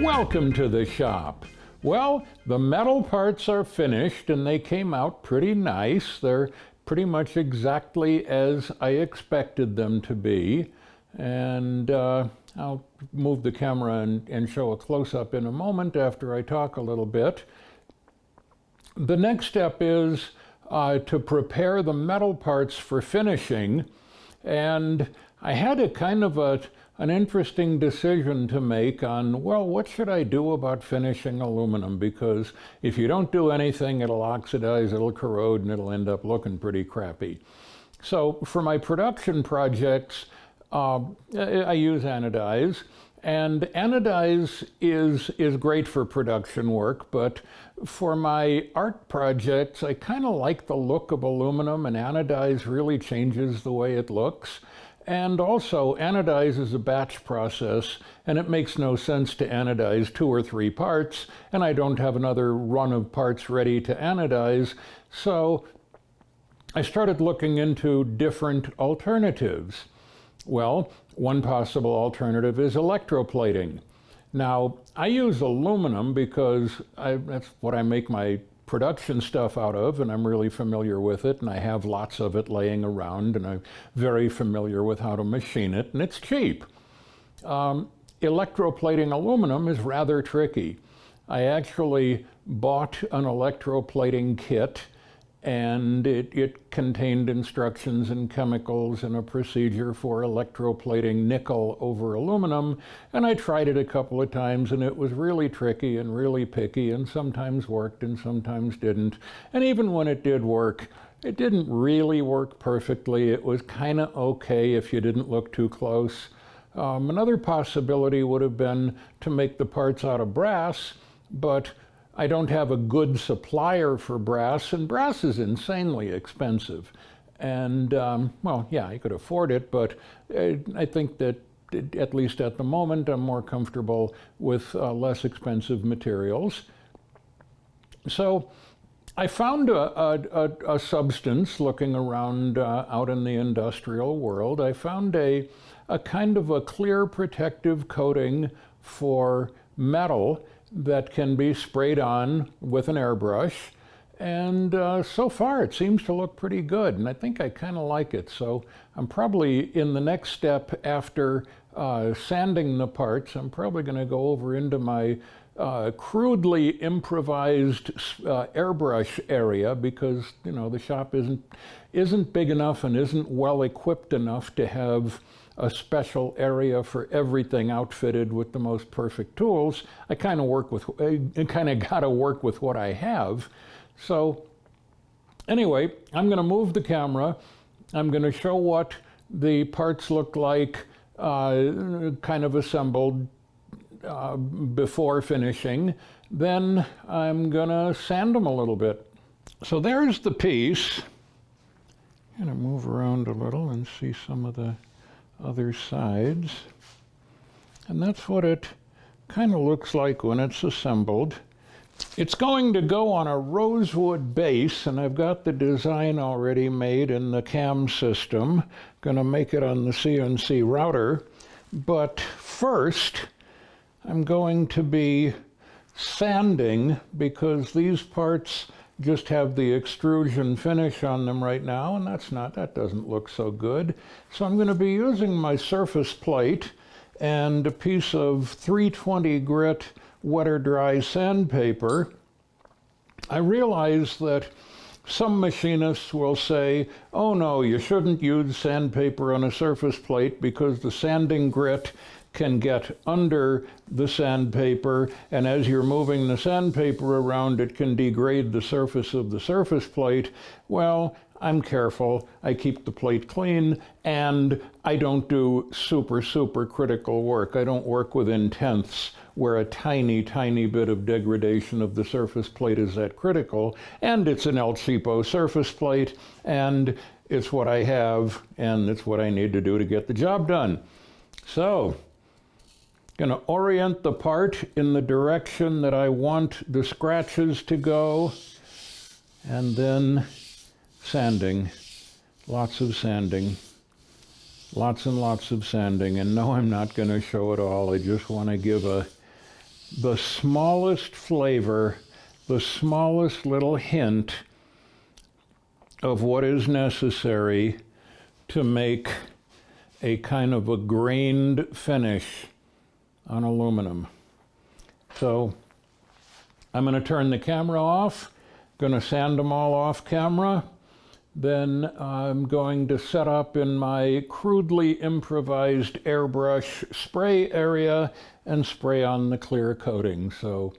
Welcome to the shop. Well, the metal parts are finished and they came out pretty nice. They're pretty much exactly as I expected them to be. And I'll move the camera and show a close-up in a moment after I talk a little bit. The next step is to prepare the metal parts for finishing. And I had a kind of an interesting decision to make on, well, what should I do about finishing aluminum? Because if you don't do anything, it'll oxidize, it'll corrode, and it'll end up looking pretty crappy. So for my production projects, I use anodize. And anodize is great for production work, but for my art projects, I kind of like the look of aluminum, and anodize really changes the way it looks. And also, anodize is a batch process, and it makes no sense to anodize 2 or 3 parts, and I don't have another run of parts ready to anodize. So I started looking into different alternatives. Well, one possible alternative is electroplating. Now, I use aluminum because that's what I make my production stuff out of, and I'm really familiar with it, and I have lots of it laying around, and I'm very familiar with how to machine it, and it's cheap. Electroplating aluminum is rather tricky. I actually bought an electroplating kit, and it contained instructions and chemicals and a procedure for electroplating nickel over aluminum, and I tried it a couple of times, and it was really tricky and really picky, and sometimes worked and sometimes didn't. And even when it did work, it didn't really work perfectly. It was kind of okay if you didn't look too close. Another possibility would have been to make the parts out of brass, but I don't have a good supplier for brass, and brass is insanely expensive. And, well, yeah, I could afford it, but I think that, at least at the moment, I'm more comfortable with less expensive materials. So I found a substance looking around out in the industrial world. I found a kind of a clear protective coating for metal that can be sprayed on with an airbrush, and so far it seems to look pretty good, and I think I kind of like it. So I'm probably, in the next step after sanding the parts, I'm probably going to go over into my crudely improvised airbrush area, because the shop isn't big enough and isn't well equipped enough to have a special area for everything outfitted with the most perfect tools. I kind of got to work with what I have. So anyway, I'm going to move the camera. I'm going to show what the parts look like kind of assembled before finishing. Then I'm going to sand them a little bit. So there's the piece. I'm going to move around a little and see some of the other sides, and that's what it kind of looks like when it's assembled. It's going to go on a rosewood base, and I've got the design already made in the CAM system. Going to make it on the CNC router, but first I'm going to be sanding, because these parts just have the extrusion finish on them right now, and that doesn't look so good. So I'm going to be using my surface plate and a piece of 320 grit wet or dry sandpaper. I realize that some machinists will say, oh no, you shouldn't use sandpaper on a surface plate because the sanding grit can get under the sandpaper, and as you're moving the sandpaper around, it can degrade the surface of the surface plate. Well, I'm careful. I keep the plate clean, and I don't do super critical work. I don't work within tenths, where a tiny bit of degradation of the surface plate is that critical. And it's an El Cheapo surface plate, and it's what I have, and it's what I need to do to get the job done. So going to orient the part in the direction that I want the scratches to go, and then sanding. Lots of sanding. Lots and lots of sanding. And no, I'm not going to show it all. I just want to give a the smallest flavor, the smallest little hint of what is necessary to make a kind of a grained finish on aluminum. So I'm going to turn the camera off, going to sand them all off camera. Then I'm going to set up in my crudely improvised airbrush spray area and spray on the clear coating. So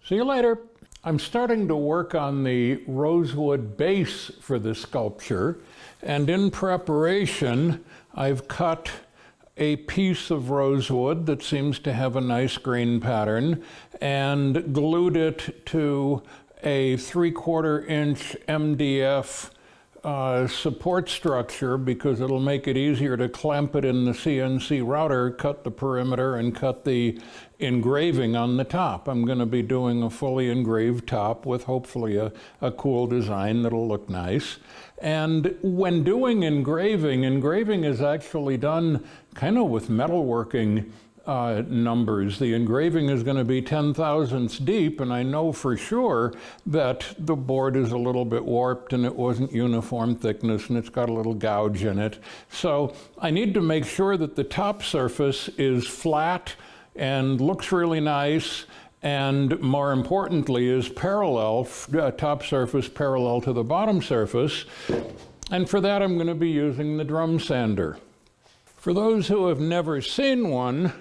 see you later. I'm starting to work on the rosewood base for the sculpture, and in preparation I've cut a piece of rosewood that seems to have a nice grain pattern and glued it to a 3/4 inch MDF support structure, because it'll make it easier to clamp it in the CNC router, cut the perimeter, and cut the engraving on the top. I'm going to be doing a fully engraved top with hopefully a cool design that'll look nice. And when doing engraving is actually done kind of with metalworking numbers. The engraving is going to be 10 thousandths deep, and I know for sure that the board is a little bit warped and it wasn't uniform thickness and it's got a little gouge in it. So I need to make sure that the top surface is flat and looks really nice, and more importantly is parallel, top surface parallel to the bottom surface. And for that I'm going to be using the drum sander. For those who have never seen one,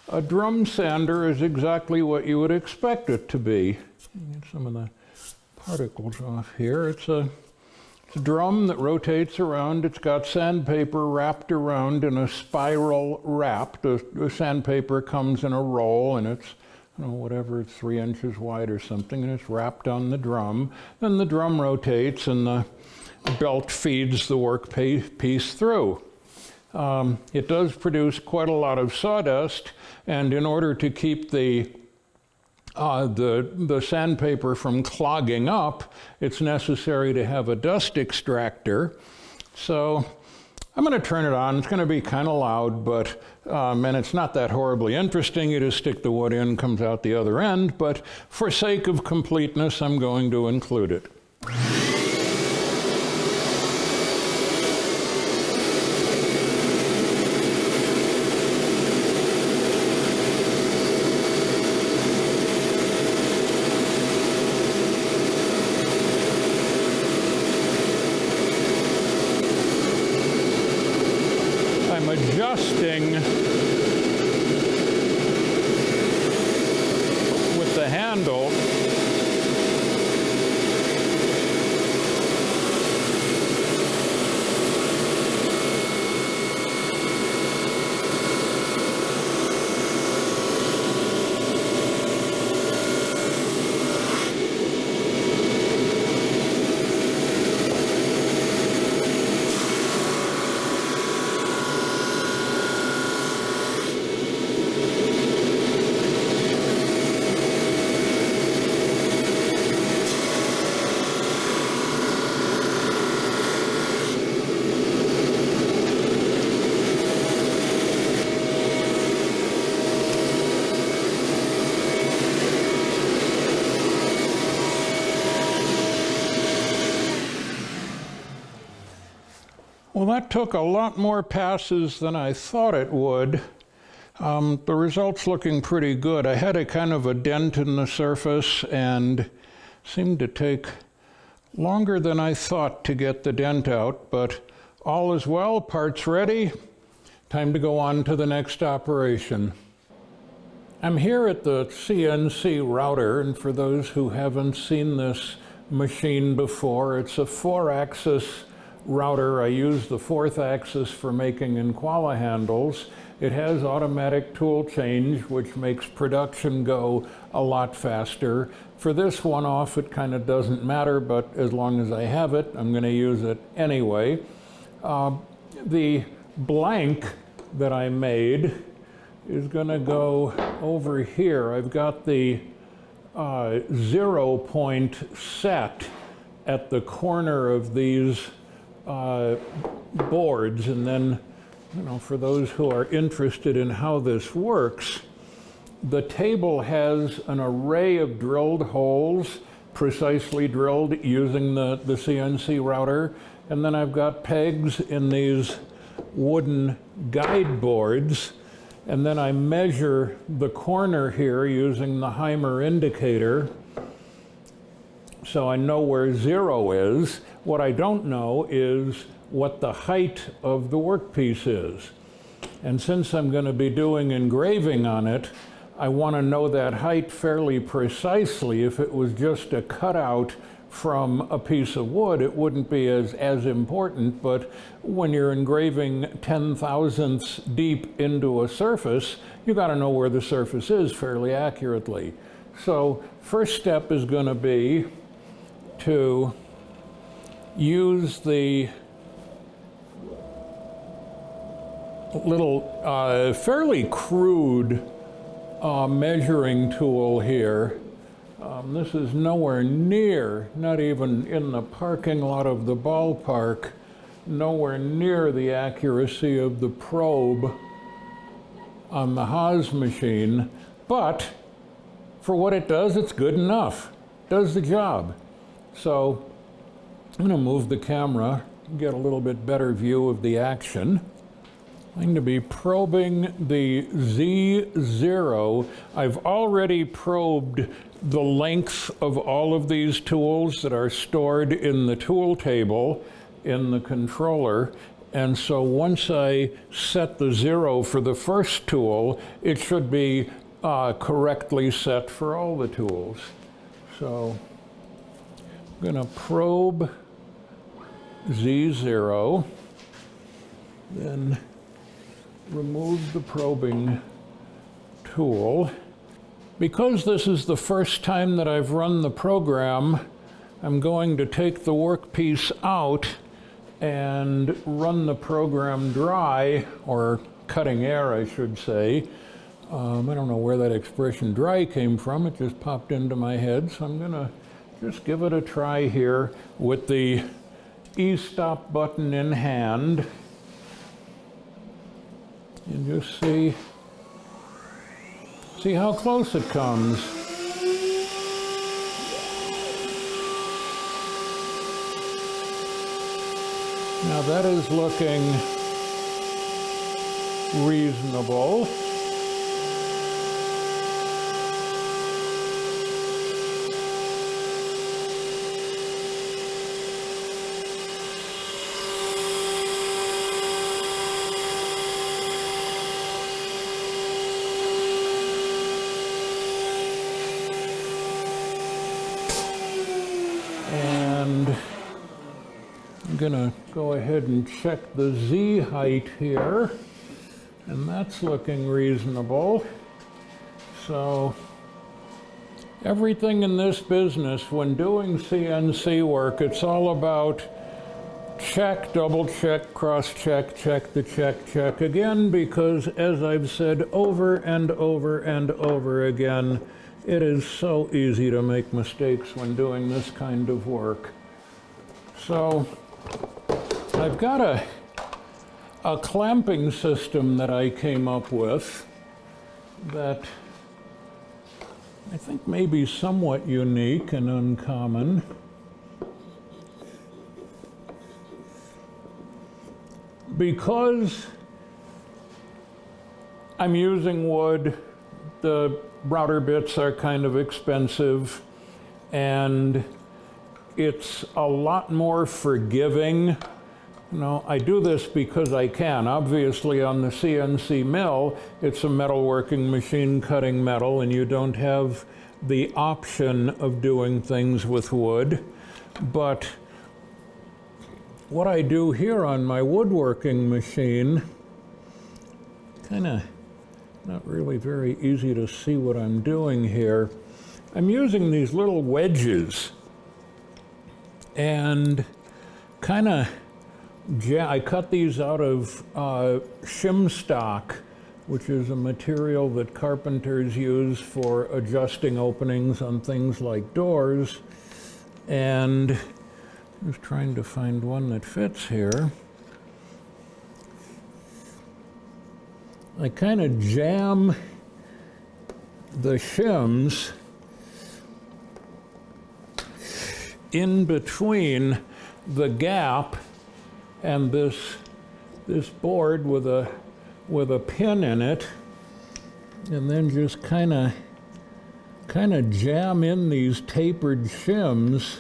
a drum sander is exactly what you would expect it to be. Get some of the particles off here. It's a drum that rotates around. It's got sandpaper wrapped around in a spiral wrap. The sandpaper comes in a roll, and it's, you know, whatever, it's 3 inches wide or something, and it's wrapped on the drum. Then the drum rotates and the belt feeds the workpiece through. It does produce quite a lot of sawdust, and in order to keep the sandpaper from clogging up, it's necessary to have a dust extractor. So I'm going to turn it on. It's going to be kind of loud, but and it's not that horribly interesting. You just stick the wood in, comes out the other end, but for sake of completeness, I'm going to include it. I'm adjusting with the handle. Well, that took a lot more passes than I thought it would. The result's looking pretty good. I had a kind of a dent in the surface and seemed to take longer than I thought to get the dent out, but all is well, parts ready. Time to go on to the next operation. I'm here at the CNC router, and for those who haven't seen this machine before, it's a 4-axis router. I use the 4th axis for making Inquala handles. It has automatic tool change, which makes production go a lot faster. For this one-off, it kind of doesn't matter, but as long as I have it, I'm going to use it anyway. The blank that I made is going to go over here. I've got the 0 point set at the corner of these boards, and then, you know, for those who are interested in how this works, the table has an array of drilled holes, precisely drilled using the CNC router. And then I've got pegs in these wooden guide boards. And then I measure the corner here using the Heimer indicator. So I know where 0 is. What I don't know is what the height of the workpiece is. And since I'm going to be doing engraving on it, I want to know that height fairly precisely. If it was just a cutout from a piece of wood, it wouldn't be as important, but when you're engraving 10/1000ths deep into a surface, you got to know where the surface is fairly accurately. So first step is going to be to use the little fairly crude measuring tool here. This is nowhere near, not even in the parking lot of the ballpark, nowhere near the accuracy of the probe on the Haas machine, but for what it does, it's good enough. Does the job. So I'm going to move the camera, get a little bit better view of the action. I'm going to be probing the Z0. I've already probed the length of all of these tools that are stored in the tool table in the controller. And so once I set the 0 for the first tool, it should be correctly set for all the tools. So I'm going to probe Z0, then remove the probing tool. Because this is the first time that I've run the program, I'm going to take the workpiece out and run the program dry, or cutting air, I should say. I don't know where that expression dry came from. It just popped into my head. So I'm going to just give it a try here with the E-stop button in hand. And just see how close it comes. Now that is looking reasonable. And I'm going to go ahead and check the Z height here, and that's looking reasonable. So everything in this business, when doing CNC work, it's all about check, double check, cross check, check the check again, because as I've said over and over and over again, it is so easy to make mistakes when doing this kind of work. So I've got a clamping system that I came up with that I think may be somewhat unique and uncommon. Because I'm using wood, the router bits are kind of expensive, and it's a lot more forgiving. You know, I do this because I can. Obviously, on the CNC mill, it's a metalworking machine cutting metal, and you don't have the option of doing things with wood. But what I do here on my woodworking machine, kind of not really very easy to see what I'm doing here. I'm using these little wedges and kind of, I cut these out of shim stock, which is a material that carpenters use for adjusting openings on things like doors. And just trying to find one that fits here. I kind of jam the shims in between the gap and this board with a pin in it, and then just kind of jam in these tapered shims.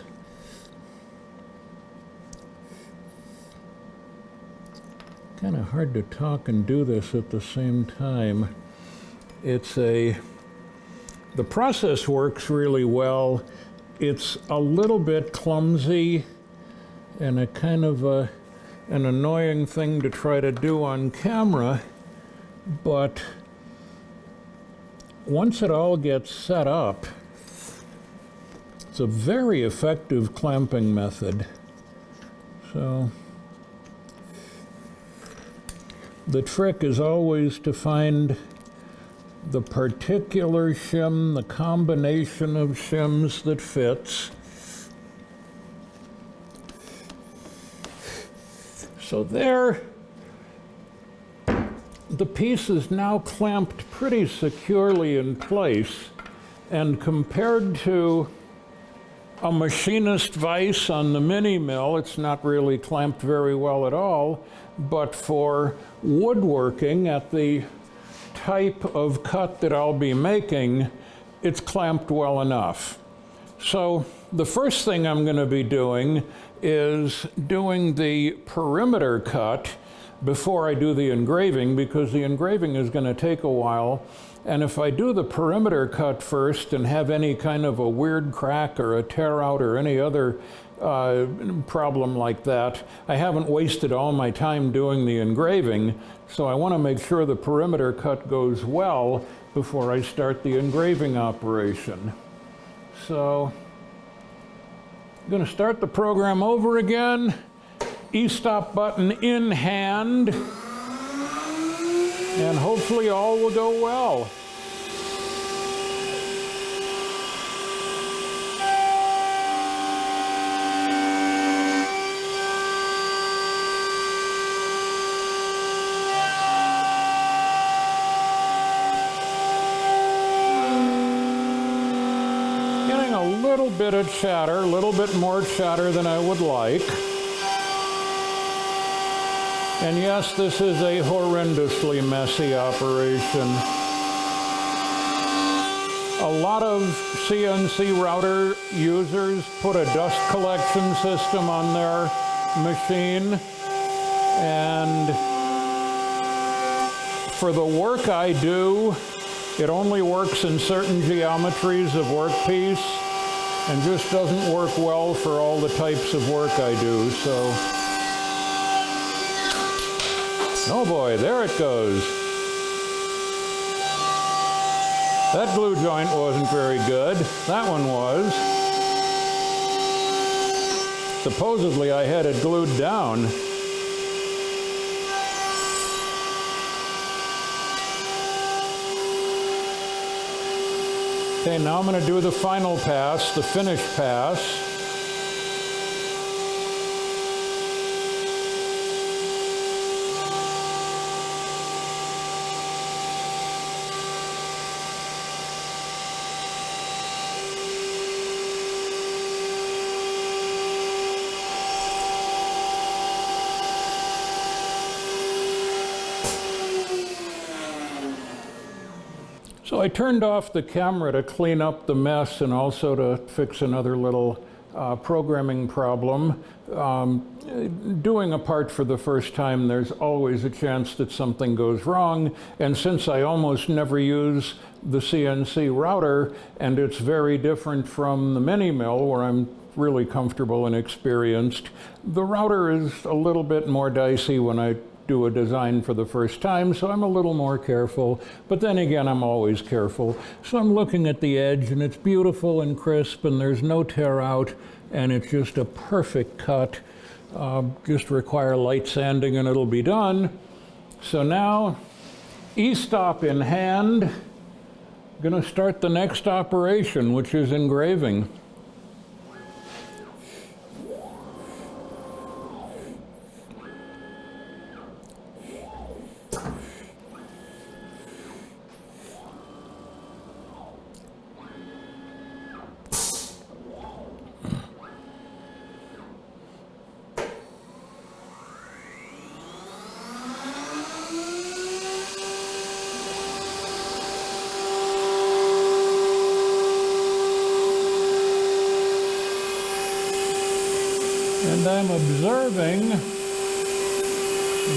Kind of hard to talk and do this at the same time. The process works really well. It's a little bit clumsy and a kind of an annoying thing to try to do on camera, but once it all gets set up, it's a very effective clamping method. So the trick is always to find the particular shim, the combination of shims that fits. So there, the piece is now clamped pretty securely in place, and compared to a machinist vise on the mini mill, it's not really clamped very well at all, but for woodworking at the type of cut that I'll be making, it's clamped well enough. So the first thing I'm going to be doing is doing the perimeter cut before I do the engraving, because the engraving is going to take a while. And if I do the perimeter cut first and have any kind of a weird crack or a tear out or any other problem like that, I haven't wasted all my time doing the engraving. So I want to make sure the perimeter cut goes well before I start the engraving operation. So I'm going to start the program over again. E-stop button in hand, and hopefully all will go well. Getting a little bit of chatter, a little bit more chatter than I would like. And yes, this is a horrendously messy operation. A lot of CNC router users put a dust collection system on their machine, and for the work I do, it only works in certain geometries of workpiece and just doesn't work well for all the types of work I do. So, oh boy, there it goes. That glue joint wasn't very good. That one was. Supposedly I had it glued down. Okay, now I'm going to do the final pass, the finish pass. So I turned off the camera to clean up the mess and also to fix another little programming problem. Doing a part for the first time, there's always a chance that something goes wrong, and since I almost never use the CNC router, and it's very different from the mini mill where I'm really comfortable and experienced, the router is a little bit more dicey when I do a design for the first time, so I'm a little more careful, but then again, I'm always careful. So I'm looking at the edge, and it's beautiful and crisp, and there's no tear out, and it's just a perfect cut. Just require light sanding and it'll be done. So now, E-stop in hand, I'm gonna start the next operation, which is engraving. And I'm observing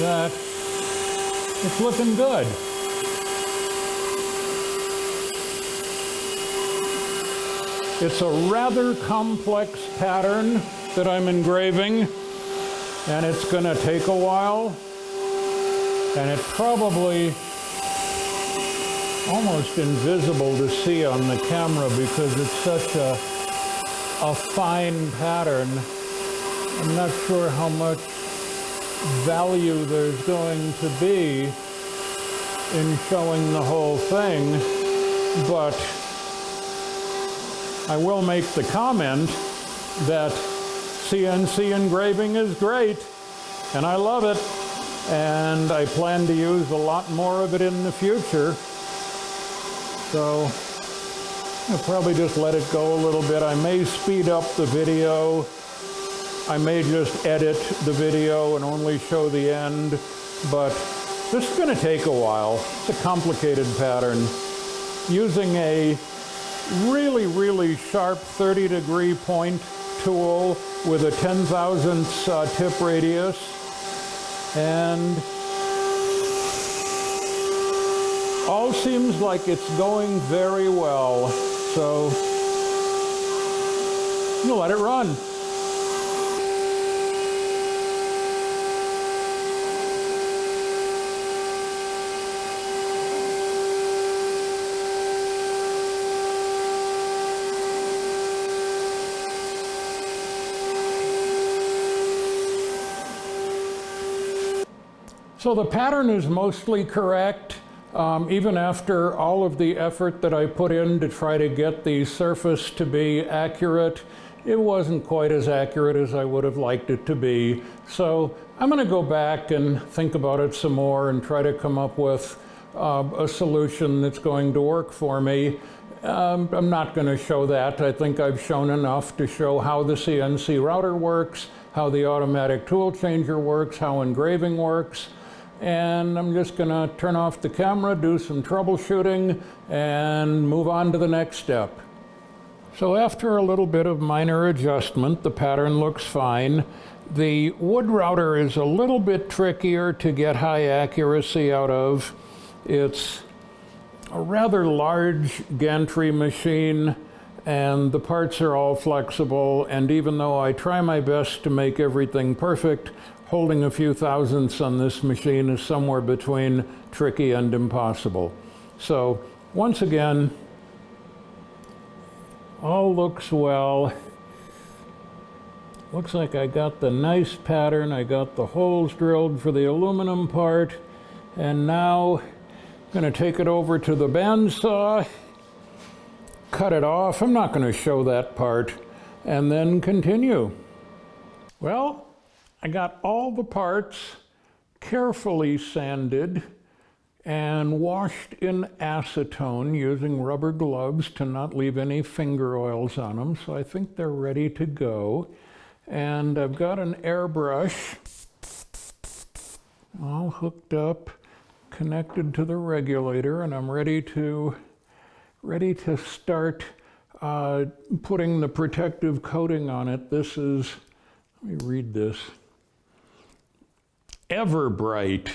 that it's looking good. It's a rather complex pattern that I'm engraving, and it's going to take a while, and it's probably almost invisible to see on the camera because it's such a fine pattern. I'm not sure how much value there's going to be in showing the whole thing, but I will make the comment that CNC engraving is great, and I love it, and I plan to use a lot more of it in the future. So I'll probably just let it go a little bit. I may speed up the video. I may just edit the video and only show the end, but this is going to take a while. It's a complicated pattern. Using a really sharp 30-degree point tool with a 10,000th tip radius, and all seems like it's going very well. So we'll let it run. So the pattern is mostly correct, even after all of the effort that I put in to try to get the surface to be accurate. It wasn't quite as accurate as I would have liked it to be. So I'm going to go back and think about it some more and try to come up with a solution that's going to work for me. I'm not going to show that. I think I've shown enough to show how the CNC router works, how the automatic tool changer works, how engraving works. And I'm just going to turn off the camera, do some troubleshooting, and move on to the next step. So after a little bit of minor adjustment, the pattern looks fine. The wood router is a little bit trickier to get high accuracy out of. It's a rather large gantry machine, and the parts are all flexible, and even though I try my best to make everything perfect, holding a few thousandths on this machine is somewhere between tricky and impossible. So once again, all looks well. Looks like I got the nice pattern. I got the holes drilled for the aluminum part, and now I'm going to take it over to the bandsaw, cut it off. I'm not going to show that part, and then continue. Well, I got all the parts carefully sanded and washed in acetone using rubber gloves to not leave any finger oils on them. So I think they're ready to go. And I've got an airbrush all hooked up, connected to the regulator, and I'm ready to start putting the protective coating on it. This is, let me read this. Everbright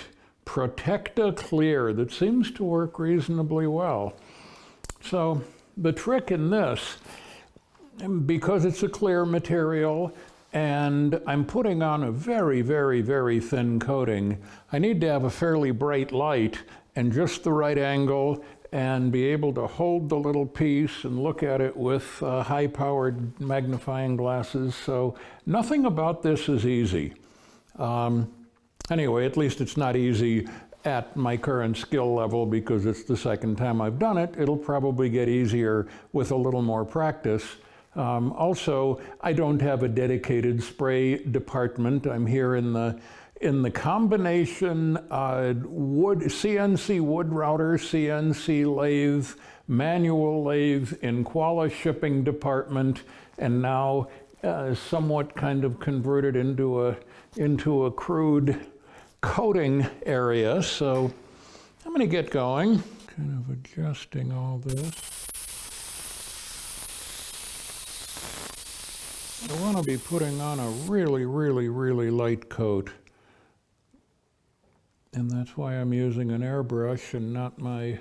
Protecta Clear. That seems to work reasonably well. So the trick in this, because it's a clear material and I'm putting on a very thin coating, I need to have a fairly bright light and just the right angle and be able to hold the little piece and look at it with high-powered magnifying glasses. So nothing about this is easy. Anyway, at least it's not easy at my current skill level because it's the second time I've done it. It'll probably get easier with a little more practice. Also, I don't have a dedicated spray department. I'm here in the combination CNC wood router, CNC lathe, manual lathe, in Koala shipping department, and now somewhat kind of converted into a crude coating area. So I'm going to get going, kind of adjusting all this. I want to be putting on a really, really, really light coat. And that's why I'm using an airbrush and not my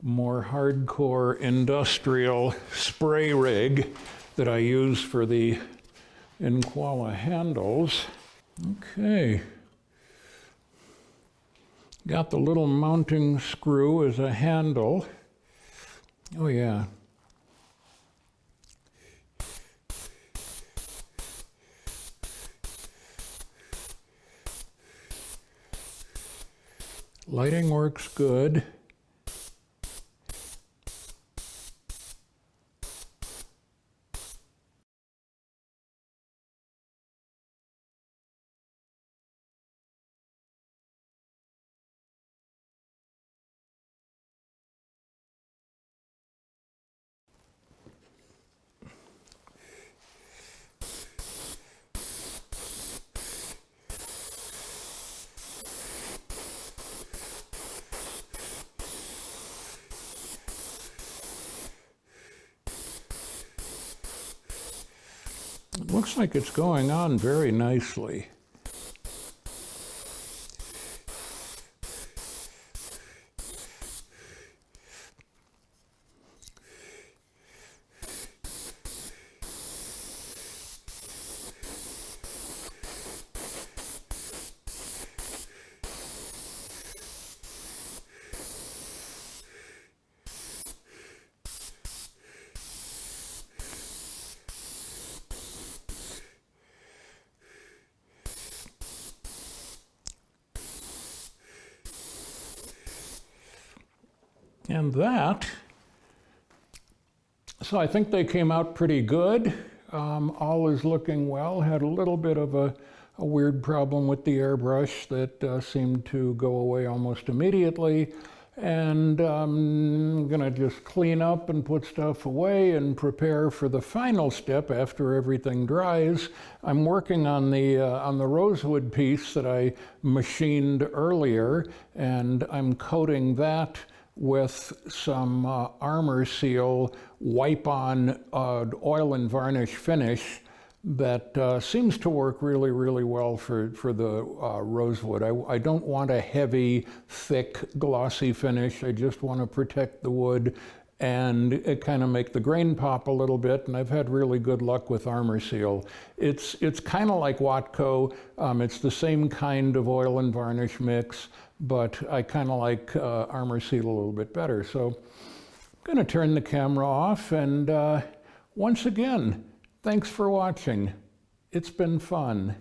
more hardcore industrial spray rig that I use for the Inquala handles. Okay. Got the little mounting screw as a handle. Oh yeah. Lighting works good. It looks like it's going on very nicely. And that, so I think they came out pretty good. All is looking well. Had a little bit of a weird problem with the airbrush that seemed to go away almost immediately. And I'm gonna just clean up and put stuff away and prepare for the final step after everything dries. I'm working on the rosewood piece that I machined earlier, and I'm coating that with some Armor Seal wipe-on oil and varnish finish that seems to work really, really well for the rosewood. I don't want a heavy, thick, glossy finish. I just want to protect the wood and it kind of make the grain pop a little bit, and I've had really good luck with Armor Seal. It's kind of like Watco. It's the same kind of oil and varnish mix, but I kind of like Armor Seal a little bit better. So I'm going to turn the camera off, and once again, thanks for watching. It's been fun.